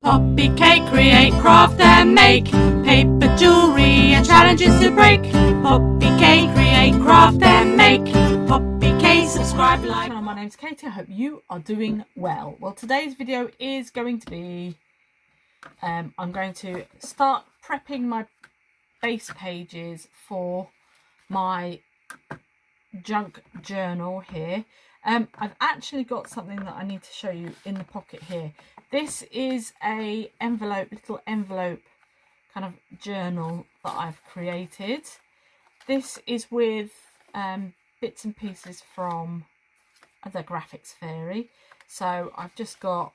PoppyK, create, craft and make paper jewelry and challenges to break. PoppyK, create, craft and make PoppyK, subscribe, like. Hello, my name's Katie. I hope you are doing well. Well, today's video is going to be I'm going to start prepping my base pages for my junk journal here. I've actually got something that I need to show you in the pocket here. This is a little envelope kind of journal that I've created. This is with bits and pieces from the Graphics Fairy. So I've just got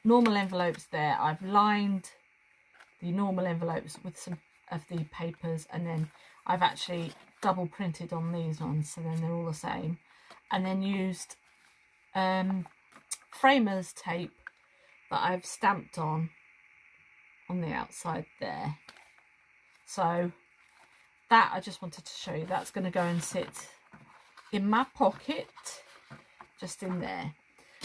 normal envelopes there. I've lined the normal envelopes with some of the papers, and then I've actually double printed on these ones, so then they're all the same, and then used framers tape that I've stamped on the outside there. So that I just wanted to show you. That's going to go and sit in my pocket, just in there.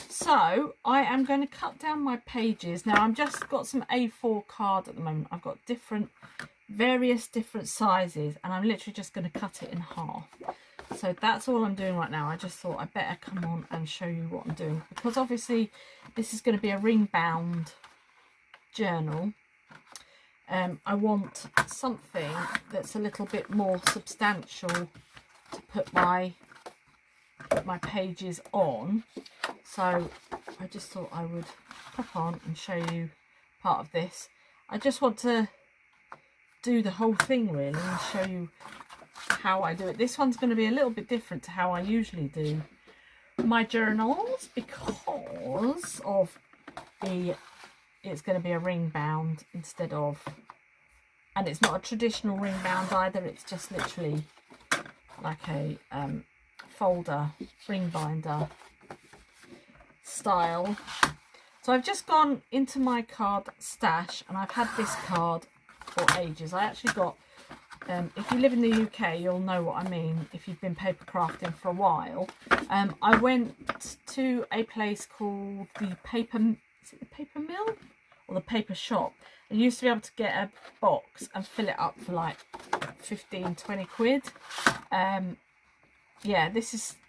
So I am going to cut down my pages. Now I've just got some A4 card at the moment. I've got various different sizes, and I'm literally just going to cut it in half. So that's all I'm doing right now. I just thought I'd better come on and show you what I'm doing, because obviously this is going to be a ring bound journal. I want something that's a little bit more substantial to put my pages on. So I just thought I would pop on and show you part of this. I just want to do the whole thing really and show you how I do it. This one's going to be a little bit different to how I usually do my journals, because of it's going to be a ring bound instead of, and it's not a traditional ring bound either, it's just literally like a folder ring binder style. So I've just gone into my card stash, and I've had this card for ages. I actually got, if you live in the UK, you'll know what I mean if you've been paper crafting for a while. I went to a place called the Paper Mill or the Paper Shop. I used to be able to get a box and fill it up for like 15-20 quid. Yeah,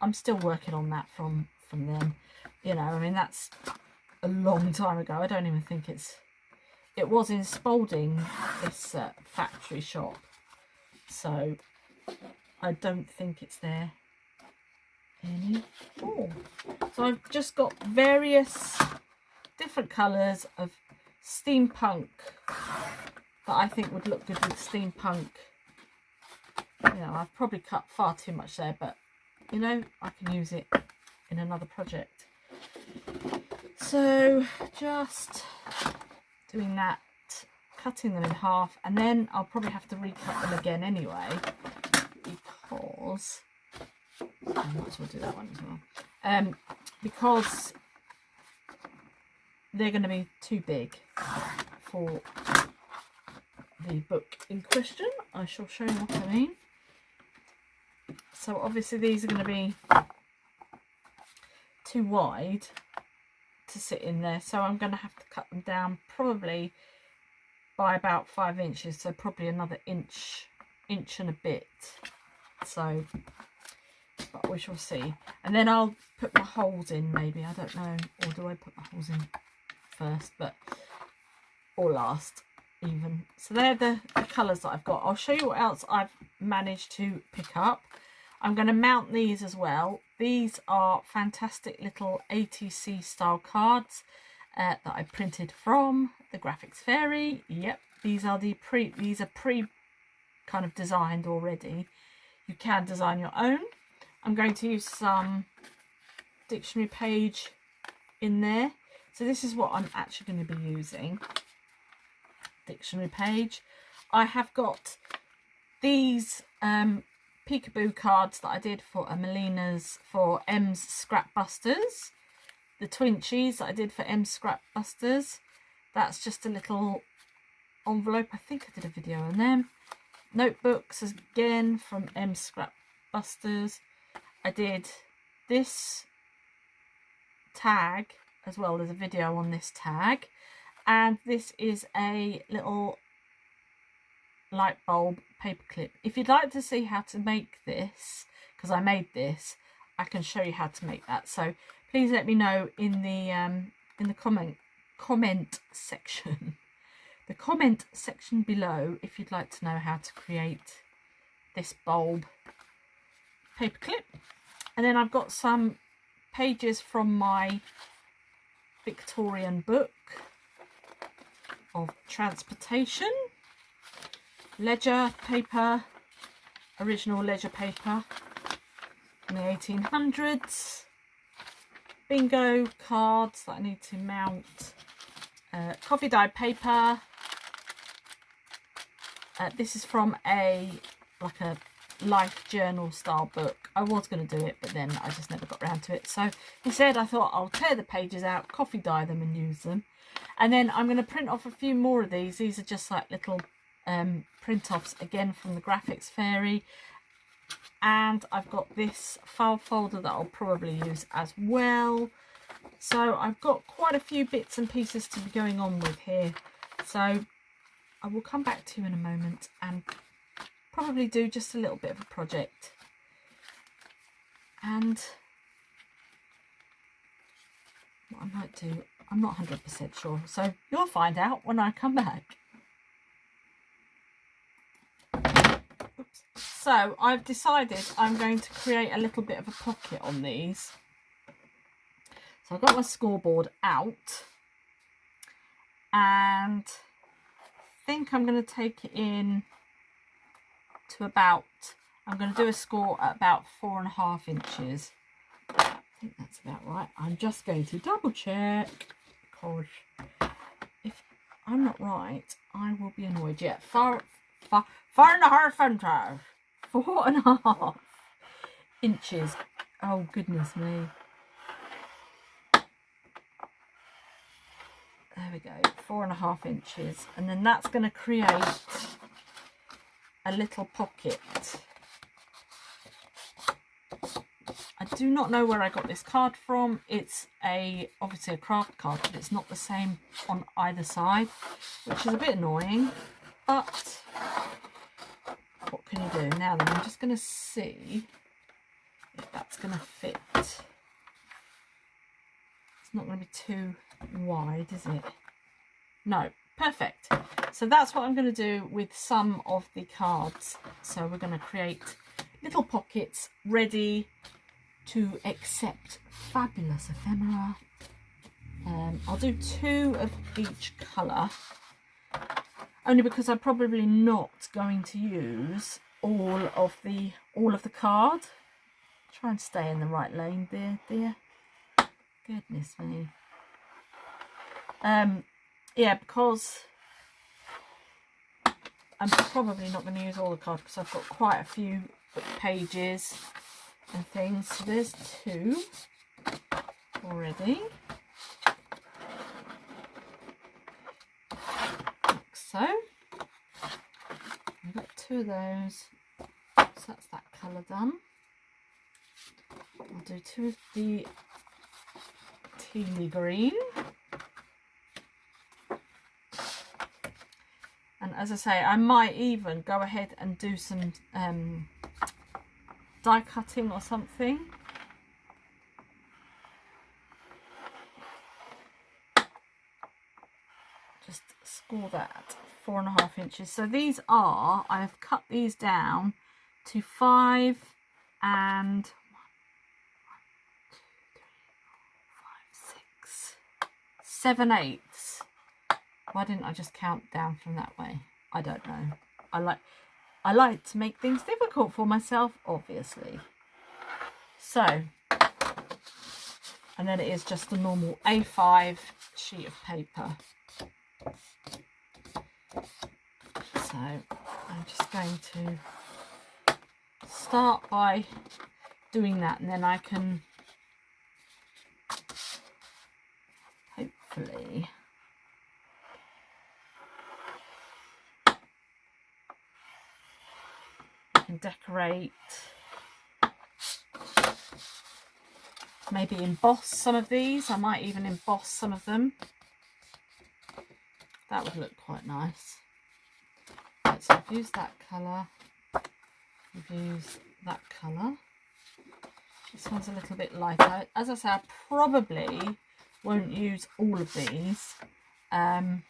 I'm still working on that from them. You know, I mean, that's a long time ago. I don't even think it was in Spalding, this factory shop. So I don't think it's there anymore. So I've just got various different colours of steampunk that I think would look good with steampunk. You know, I've probably cut far too much there, but you know, I can use it in another project. So just doing that, cutting them in half, and then I'll probably have to recut them again anyway, because I might as well do that one as well, because they're going to be too big for the book in question. I shall show you what I mean. So obviously these are going to be too wide to sit in there, so I'm going to have to cut them down probably by about 5 inches, so probably another inch and a bit. So, but we shall see. And then I'll put my holes in, maybe, I don't know, or do I put my holes in first, or last even. So they're the colours that I've got. I'll show you what else I've managed to pick up. I'm going to mount these as well. These are fantastic little ATC style cards that I printed from the Graphics Fairy. Yep, these are pre kind of designed already. You can design your own. I'm going to use some dictionary page in there. So this is what I'm actually going to be using. Dictionary page. I have got these peekaboo cards that I did for M's Scrap Busters. The Twinchies that I did for M's Scrap Busters. That's just a little envelope. I think I did a video on them. Notebooks again from M's Scrap Busters. I did this tag as well. There's a video on this tag. and this is a little light bulb paper clip. If you'd like to see how to make this, because I made this, I can show you how to make that. So please let me know in the comment section, the comment section below, if you'd like to know how to create this bulb paper clip. And then I've got some pages from my Victorian book of transportation, ledger paper, original ledger paper in the 1800s, bingo cards that I need to mount, coffee dyed paper. This is from like a life journal style book. I was going to do it, but then I just never got around to it. So instead I thought I'll tear the pages out, coffee dye them and use them. And then I'm going to print off a few more of these. These are just like little print-offs, again from the Graphics Fairy. And I've got this file folder that I'll probably use as well. So I've got quite a few bits and pieces to be going on with here. So I will come back to you in a moment and probably do just a little bit of a project. And what I might do, I'm not 100% sure. So you'll find out when I come back. Oops. So I've decided I'm going to create a little bit of a pocket on these. So I've got my scoreboard out, and I think I'm going to take it in to about, I'm going to do a score at about 4.5 inches. I think that's about right. I'm just going to double check, because if I'm not right, I will be annoyed. Yeah, 4.5 inches. 4.5 inches. Oh, goodness me. There we go, 4.5 inches. And then that's going to create a little pocket. I do not know where I got this card from. It's obviously a craft card, but it's not the same on either side, which is a bit annoying. But what can you do? Now then, I'm just going to see if that's going to fit. It's not going to be too wide, is it? No, perfect. So that's what I'm going to do with some of the cards. So we're going to create little pockets ready to accept fabulous ephemera. I'll do 2 of each colour, only because I'm probably not going to use all of the card. Try and stay in the right lane there, dear. Goodness me. Yeah, because I'm probably not going to use all the cards, because I've got quite a few pages and things. So there's 2 already. Like so. I've got 2 of those. So that's that colour done. I'll do 2 of the tealy green. And as I say, I might even go ahead and do some die cutting or something. Just score that 4.5 inches. So these are, I have cut these down to 5 and 7/8. Why didn't I just count down from that way? I don't know. I like to make things difficult for myself, obviously. So, and then it is just a normal A5 sheet of paper. So I'm just going to start by doing that, and then I can hopefully decorate, maybe emboss some of these. I might even emboss some of them. That would look quite nice. Right, so I've used that colour. I've used that colour. This one's a little bit lighter. As I say, I probably won't use all of these. So I'm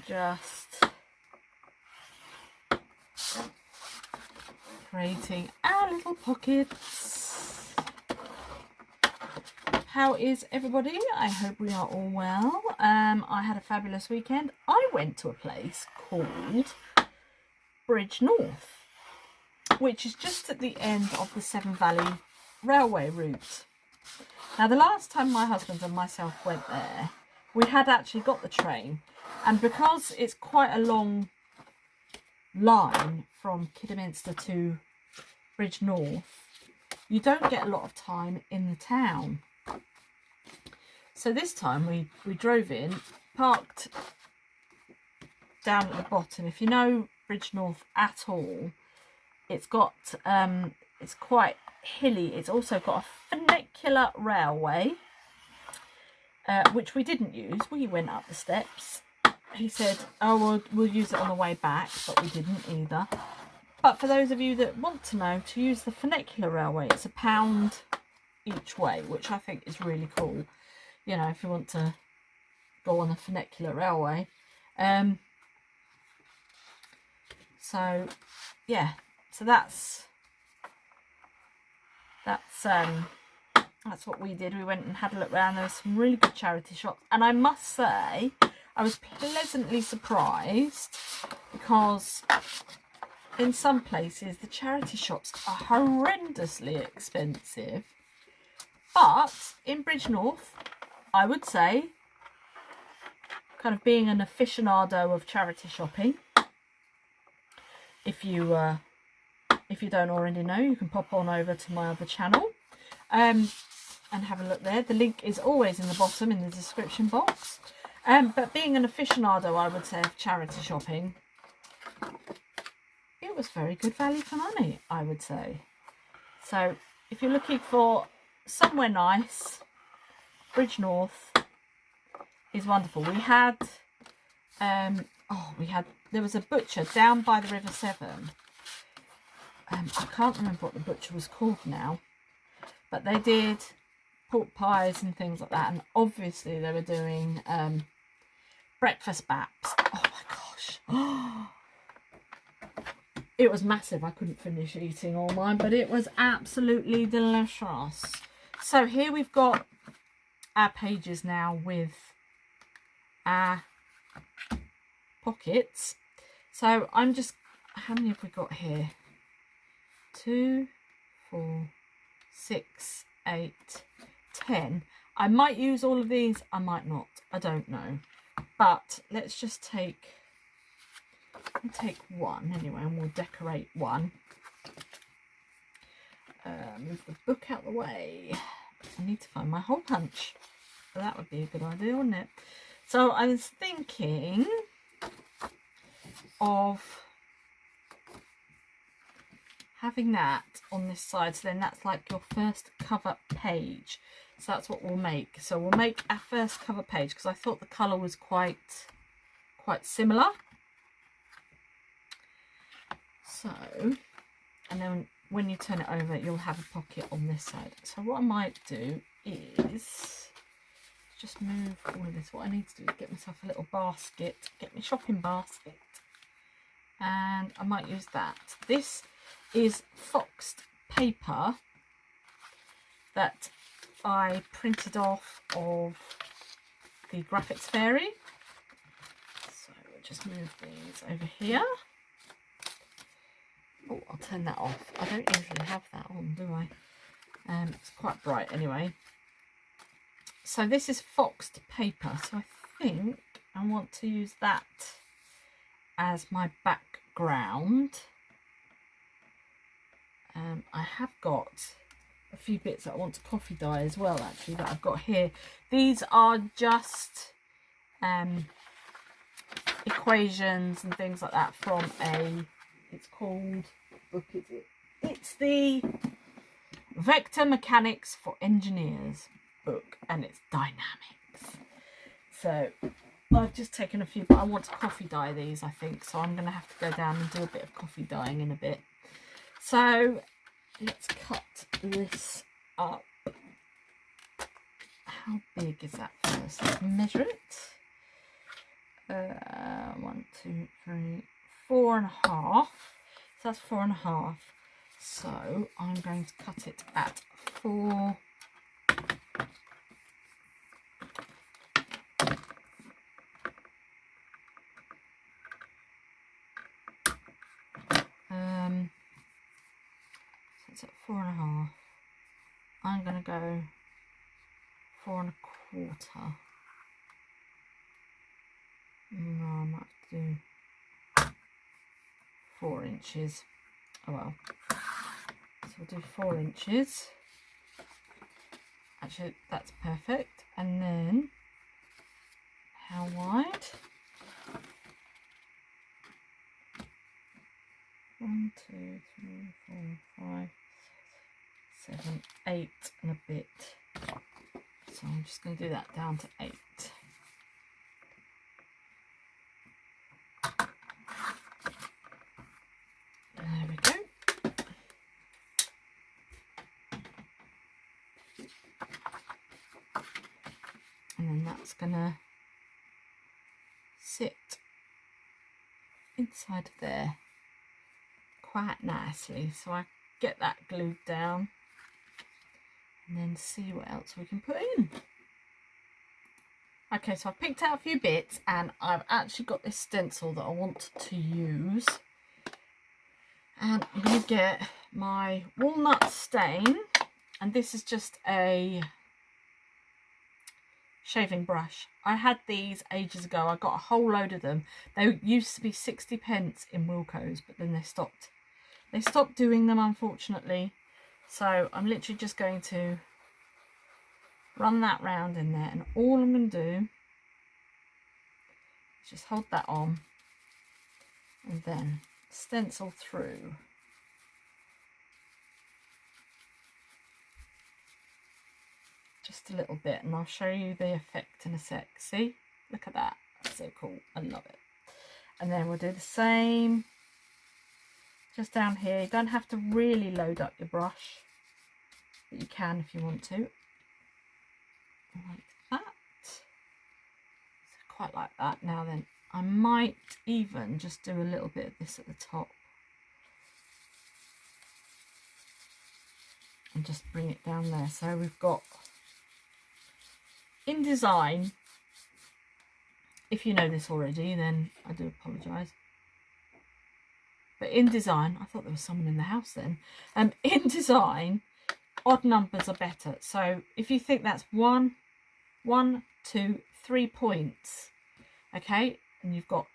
just creating our little pockets. How is everybody? I hope we are all well. I had a fabulous weekend. I went to a place called Bridge North, which is just at the end of the Severn Valley railway route. Now, the last time my husband and myself went there, we had actually got the train, and because it's quite a long line from Kidderminster to Bridge North, you don't get a lot of time in the town. So this time we drove in, parked down at the bottom. If you know Bridge North at all, it's got it's quite hilly. It's also got a funicular railway, which we didn't use. We went up the steps. He said, oh, we'll use it on the way back, but we didn't either. But for those of you that want to know, to use the funicular railway, it's £1 each way, which I think is really cool. You know, if you want to go on a funicular railway. So yeah, so that's what we did. We went and had a look around. There were some really good charity shops, and I must say I was pleasantly surprised, because in some places the charity shops are horrendously expensive, but in Bridge North, I would say, kind of being an aficionado of charity shopping, if you don't already know, you can pop on over to my other channel and have a look there. The link is always in the bottom in the description box. But being an aficionado, I would say, of charity shopping, it was very good value for money, I would say. So if you're looking for somewhere nice, Bridge North is wonderful. We had there was a butcher down by the River Severn. I can't remember what the butcher was called now, but they did pork pies and things like that, and obviously they were doing breakfast baps. Oh my gosh. It was massive. I couldn't finish eating all mine, but it was absolutely delicious. So here we've got our pages now with our pockets. So I'm just, how many have we got here? 2, 4, 6, 8, 10. I might use all of these, I might not, I don't know. But let's just take one anyway, and we'll decorate one. Move the book out the way. I need to find my hole punch. So that would be a good idea, wouldn't it? So I was thinking of having that on this side, so then that's like your first cover page. So that's what we'll make. So we'll make our first cover page, because I thought the colour was quite similar. So, and then when you turn it over, you'll have a pocket on this side. So what I might do is just move all of this. What I need to do is get myself a little basket, get my shopping basket, and I might use that. This is foxed paper that I printed off of the Graphics Fairy. So we'll just move these over here. Oh, I'll turn that off. I don't usually have that on, do I? It's quite bright anyway. So this is foxed paper. So I think I want to use that as my background. I have got a few bits that I want to coffee dye as well, actually, that I've got here. These are just equations and things like that from it's called, book is it? It's the Vector Mechanics for Engineers book, and it's dynamics. So I've just taken a few, but I want to coffee dye these, I think. So I'm going to have to go down and do a bit of coffee dyeing in a bit. So let's cut this up. How big is that first? Let's measure it. 1, 2, 3, 4.5. So that's 4.5. So I'm going to cut it at 4. So it's at 4.5. I'm going to go 4 1/4. No, I might have to do 4 inches. Oh well. So we'll do 4 inches. Actually, that's perfect. And then, how wide? 1, 2, 3, 4, 5, 7, 8 and a bit. So I'm just going to do that down to 8. There we go. And then that's going to sit inside of there quite nicely. So I get that glued down and then see what else we can put in. Okay, so I've picked out a few bits and I've actually got this stencil that I want to use. And I'm going to get my walnut stain, and this is just a shaving brush. I had these ages ago. I got a whole load of them. They used to be 60p in Wilko's, but then they stopped. They stopped doing them, unfortunately. So I'm literally just going to run that round in there, and all I'm going to do is just hold that on and then stencil through. Just a little bit, and I'll show you the effect in a sec. See, look at that, that's so cool. I love it. And then we'll do the same just down here. You don't have to really load up your brush, but you can if you want to, like that. So quite like that. Now then, I might even just do a little bit of this at the top and just bring it down there. So we've got, in design, if you know this already, then I do apologise. But in design, I thought there was someone in the house then. In design, odd numbers are better. So if you think that's 1, 2, 3 points, okay, and you've got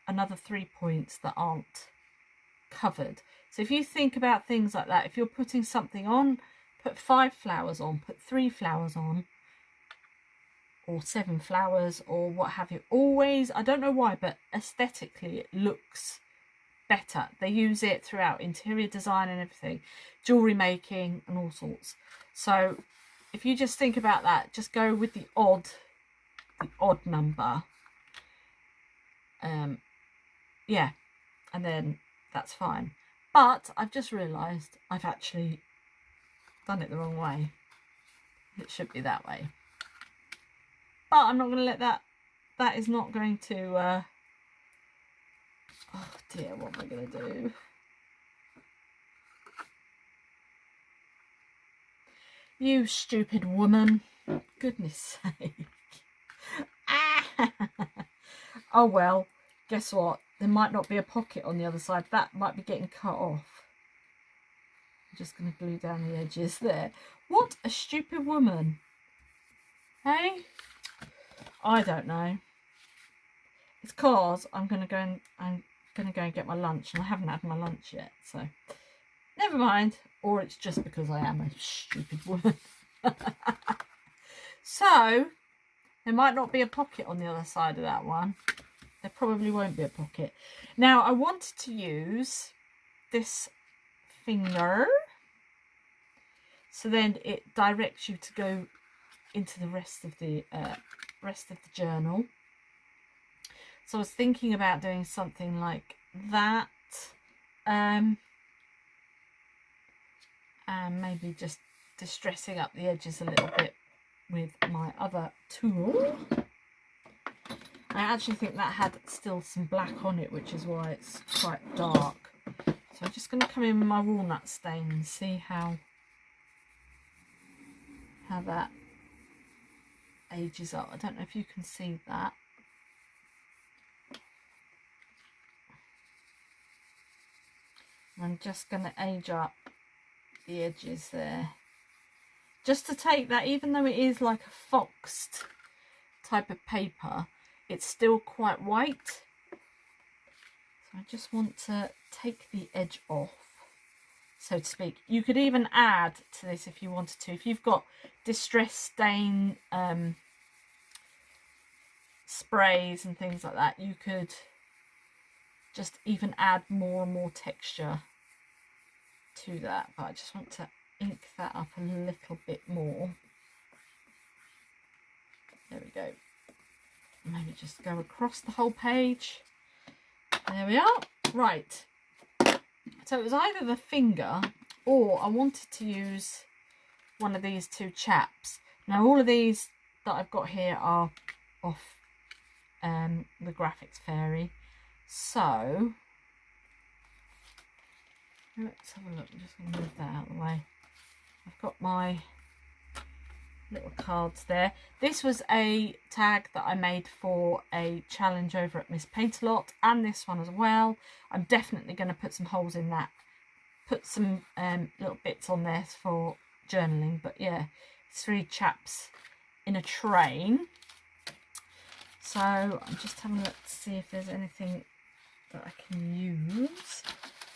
another 3 points that aren't covered. So if you think about things like that, if you're putting something on, put 5 flowers on, put 3 flowers on, or 7 flowers, or what have you. Always, I don't know why, but aesthetically it looks better. They use it throughout interior design and everything, jewelry making and all sorts. So if you just think about that, just go with the odd number. Yeah, and then that's fine. But I've just realised I've actually done it the wrong way. It should be that way. But I'm not going to let that, that is not going to, oh dear, what am I going to do? You stupid woman. Goodness sake. Ah! Oh well, guess what? There might not be a pocket on the other side. That might be getting cut off. I'm just going to glue down the edges there. What a stupid woman. Hey? I don't know. It's cause I'm going to go and get my lunch, and I haven't had my lunch yet, so never mind. Or it's just because I am a stupid woman. So there might not be a pocket on the other side of that one. There probably won't be a pocket. Now I wanted to use this finger, so then it directs you to go into the rest of the rest of the journal. So I was thinking about doing something like that, and maybe just distressing up the edges a little bit with my other tool. I actually think that had still some black on it, which is why it's quite dark. So I'm just going to come in with my walnut stain and see how that ages up. I don't know if you can see that. I'm just going to age up the edges there. Just to take that, even though it is like a foxed type of paper, it's still quite white. So I just want to take the edge off, so to speak. You could even add to this if you wanted to. If you've got distress stain sprays and things like that, you could just even add more and more texture to that. But I just want to ink that up a little bit more. There we go. Maybe just go across the whole page. There we are. Right. So it was either the finger, or I wanted to use one of these two chaps. Now all of these that I've got here are off the Graphics Fairy. So let's have a look. I'm just going to move that out of the way. I've got my little cards there. This was a tag that I made for a challenge over at Miss Paint-A-Lot, and this one as well. I'm definitely going to put some holes in that, put some little bits on there for journaling. But yeah, 3 chaps in a train. So I'm just having a look to see if there's anything that I can use.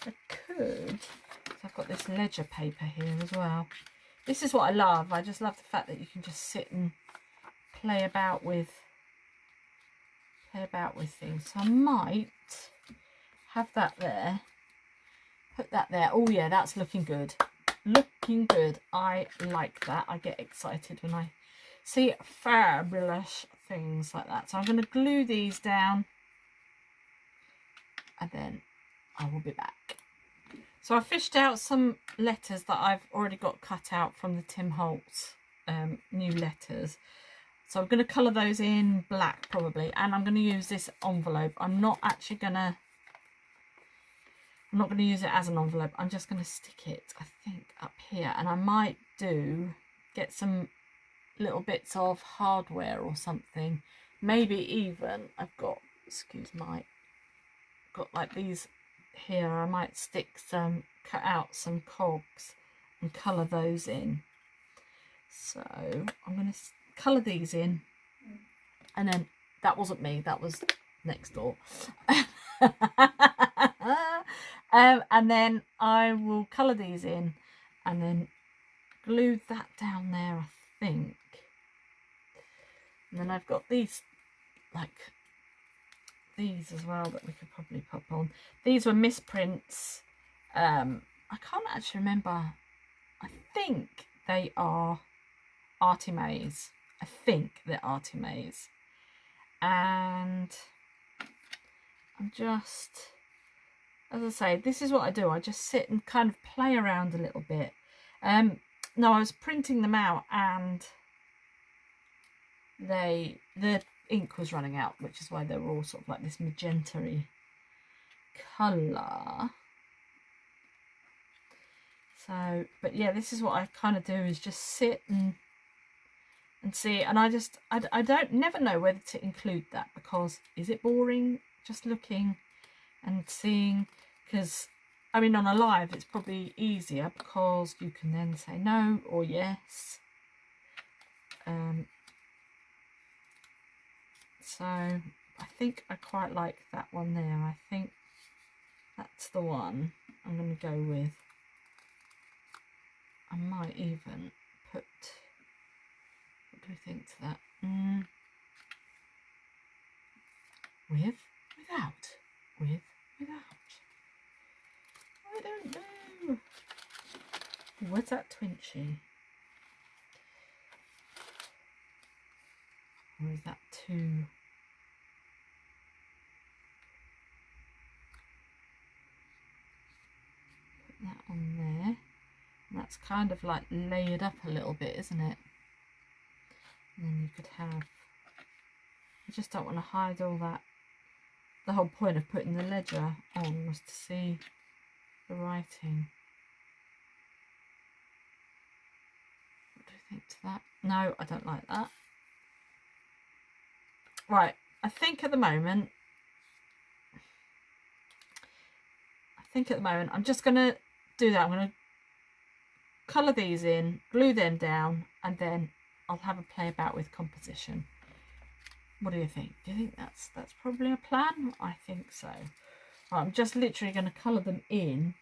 I could, so I've got this ledger paper here as well. This is what I love. I just love the fact that you can just sit and play about with things. So I might have that there. Put that there. Oh yeah, that's looking good. Looking good. I like that. I get excited when I see fabulous things like that. So I'm going to glue these down, and then I will be back. So I fished out some letters that I've already got cut out from the Tim Holtz new letters. So I'm going to colour those in black probably, and I'm going to use this envelope. I'm not going to use it as an envelope. I'm just going to stick it, I think, up here, and I might get some little bits of hardware or something. Maybe even I've got, got like these here. I might cut out some cogs and colour those in. So I'm going to colour these in, and then that wasn't me, that was next door. And then I will colour these in and then glue that down there, I think. And then I've got these, like these as well, that we could probably pop on. These were misprints. I can't actually remember. I think they are Artie Mays. I think they're Artie Mays. And I'm just, as I say, this is what I do. I just sit and kind of play around a little bit. No, I was printing them out, and the ink was running out, which is why they were all sort of like this magenta-y colour. So, but yeah, this is what I kind of do, is just sit and see. And I don't never know whether to include that, because is it boring just looking and seeing? Because I mean, on a live it's probably easier, because you can then say no or yes. So I think I quite like that one there. I think that's the one I'm going to go with. I might even put, what do we think to that? With, without. I don't know. Where's that twinchy? Or is that too? Put that on there. And that's kind of like layered up a little bit, isn't it? And then you could have, I just don't want to hide all that. The whole point of putting the ledger on was to see the writing. What do you think to that? No, I don't like that. Right, I think at the moment I'm just going to do that. I'm going to colour these in, glue them down, and then I'll have a play about with composition. What do you think? Do you think that's probably a plan? I think so. Right, I'm just literally going to colour them in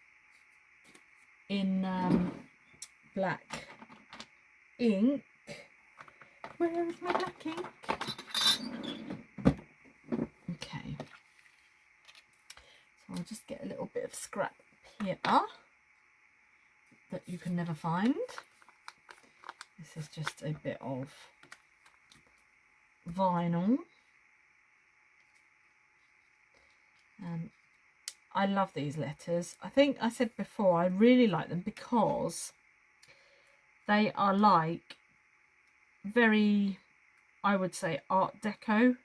black ink. Where is my black ink? Okay. So I'll just get a little bit of scrap here that you can never find. This is just a bit of vinyl. I love these letters. I think I said before I really like them because they are like very, I would say, Art Deco.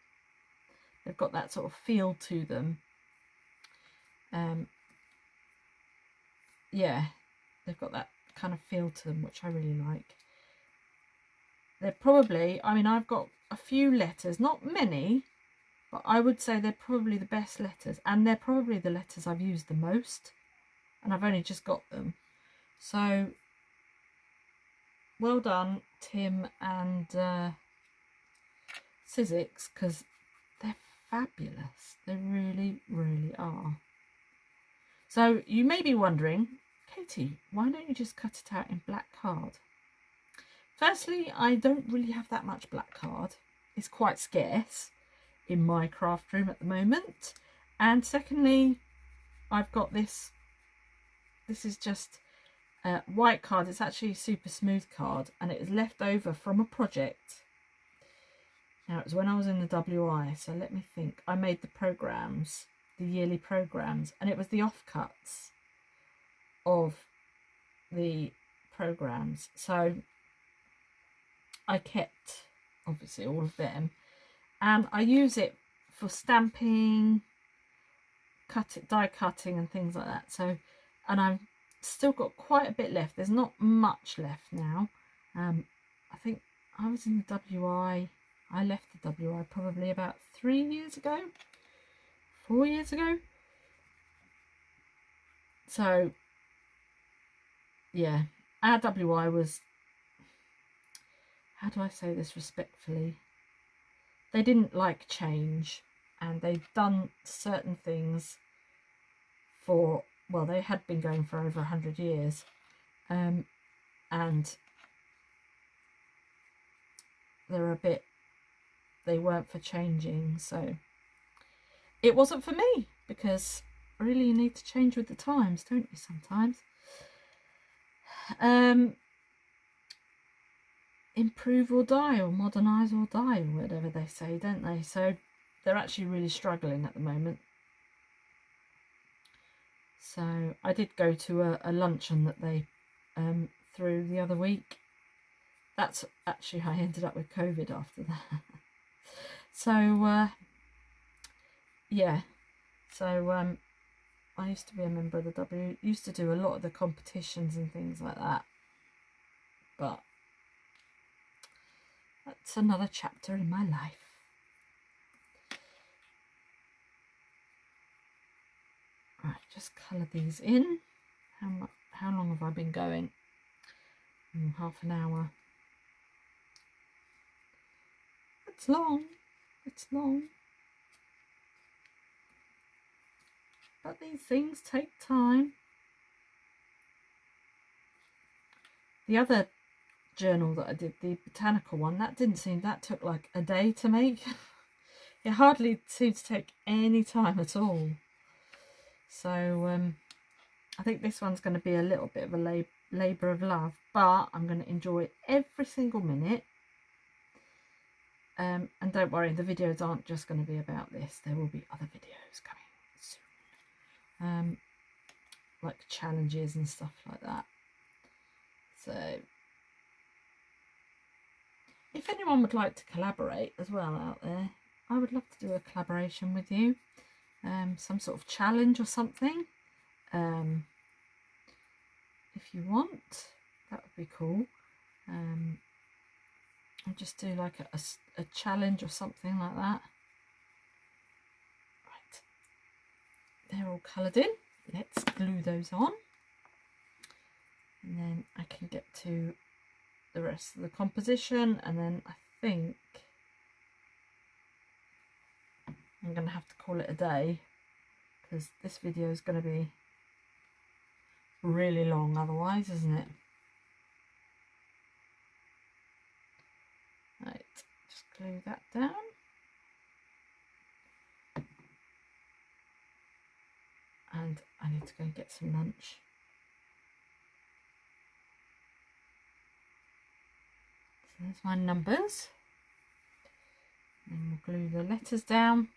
They've got that sort of feel to them. Yeah, they've got that kind of feel to them, which I really like. They're probably, I mean, I've got a few letters, not many, but I would say they're probably the best letters, and they're probably the letters I've used the most, and I've only just got them. So well done, Tim and Sizzix, because they're fabulous. They really, really are. So you may be wondering, Katie, why don't you just cut it out in black card? Firstly, I don't really have that much black card. It's quite scarce in my craft room at the moment. And secondly, I've got this. This is just white card. It's actually super smooth card, and it is left over from a project. Now, it was when I was in the WI, so let me think. I made the programs, the yearly programs, and it was the offcuts of the programs. So I kept, obviously, all of them, and I use it for stamping, die cutting and things like that. So, and I've still got quite a bit left. There's not much left now. I think I was in the WI. I left the WI probably about 3 years ago, 4 years ago. So, yeah, our WI was, how do I say this respectfully? They didn't like change, and they've done certain things for, well, they had been going for over 100 years, and they're a bit, they weren't for changing, so it wasn't for me, because really you need to change with the times, don't you, sometimes? Improve or die, or modernise or die, or whatever they say, don't they? So they're actually really struggling at the moment. So I did go to a luncheon that they threw the other week. That's actually how I ended up with COVID after that. So yeah, so I used to be a member of the W, used to do a lot of the competitions and things like that, but that's another chapter in my life. Right, just colour these in. How long have I been going? Half an hour. It's long. It's long. But these things take time. The other journal that I did, the botanical one, that took like a day to make. It hardly seemed to take any time at all. So I think this one's going to be a little bit of a labour of love, but I'm going to enjoy every single minute. And don't worry, the videos aren't just going to be about this. There will be other videos coming soon, like challenges and stuff like that. So if anyone would like to collaborate as well out there, I would love to do a collaboration with you, some sort of challenge or something. If you want, that would be cool. I'll just do like a challenge or something like that. Right, they're all coloured in. Let's glue those on, and then I can get to the rest of the composition, and then I think I'm going to have to call it a day, because this video is going to be really long otherwise, isn't it? Right, just glue that down. And I need to go and get some lunch. So there's my numbers. And we'll glue the letters down.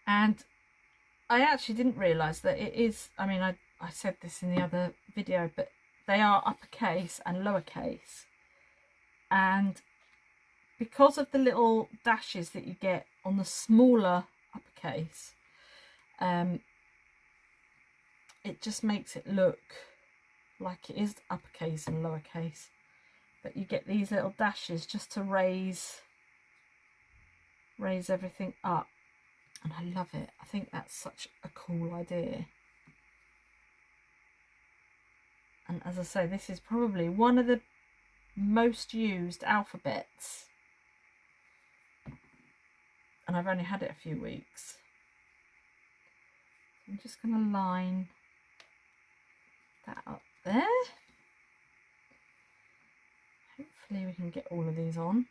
And I actually didn't realise that it is, I mean, I said this in the other video, but they are uppercase and lowercase. And because of the little dashes that you get on the smaller uppercase, it just makes it look like it is uppercase and lowercase. But you get these little dashes just to raise everything up. And I love it. I think that's such a cool idea. And as I say, this is probably one of the most used alphabets. And I've only had it a few weeks. I'm just going to line that up there. Hopefully we can get all of these on.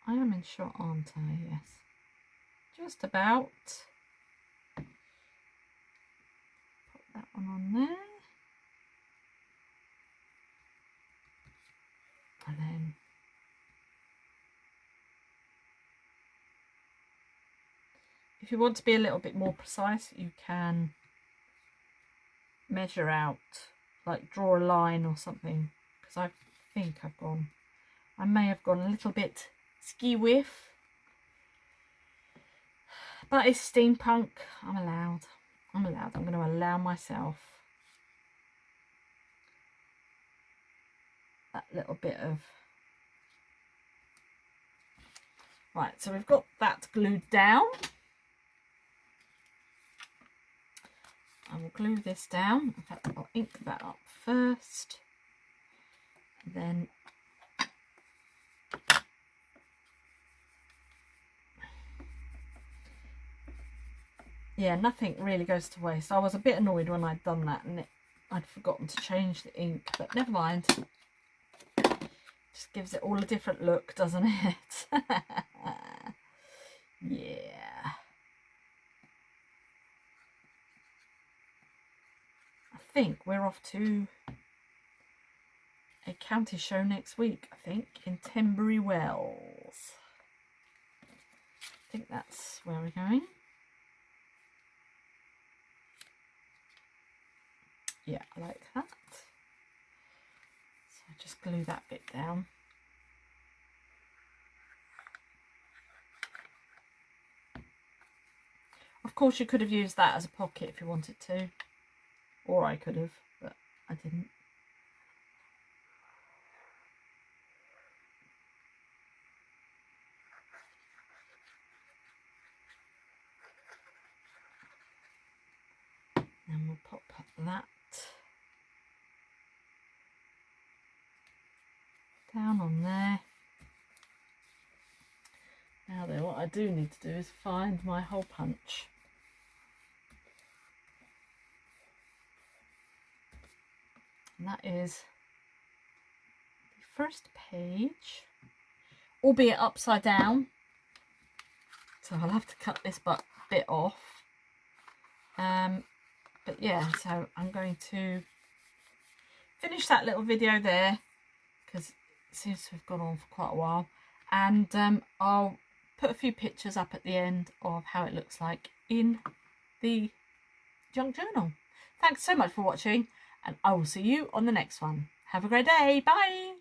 I am in shot, aren't I? Yes. Just about. Put that one on there. And then if you want to be a little bit more precise, you can measure out, like draw a line or something, because I think I may have gone a little bit ski-whiff. But it's steampunk. I'm allowed. I'm going to allow myself that little bit of... Right, so we've got that glued down. I will glue this down. In fact, I'll ink that up first. And then yeah, nothing really goes to waste. I was a bit annoyed when I'd done that and I'd forgotten to change the ink, but never mind. Just gives it all a different look, doesn't it? Yeah. I think we're off to a county show next week, I think, in Tenbury Wells. I think that's where we're going. Yeah, I like that. So just glue that bit down. Of course, you could have used that as a pocket if you wanted to. Or I could have, but I didn't. And we'll pop that down on there. Now then, what I do need to do is find my hole punch. And that is the first page, albeit upside down. So I'll have to cut this bit off. But yeah, so I'm going to finish that little video there because seems to have gone on for quite a while. And I'll put a few pictures up at the end of how it looks like in the junk journal. Thanks so much for watching, and I will see you on the next one. Have a great day. Bye.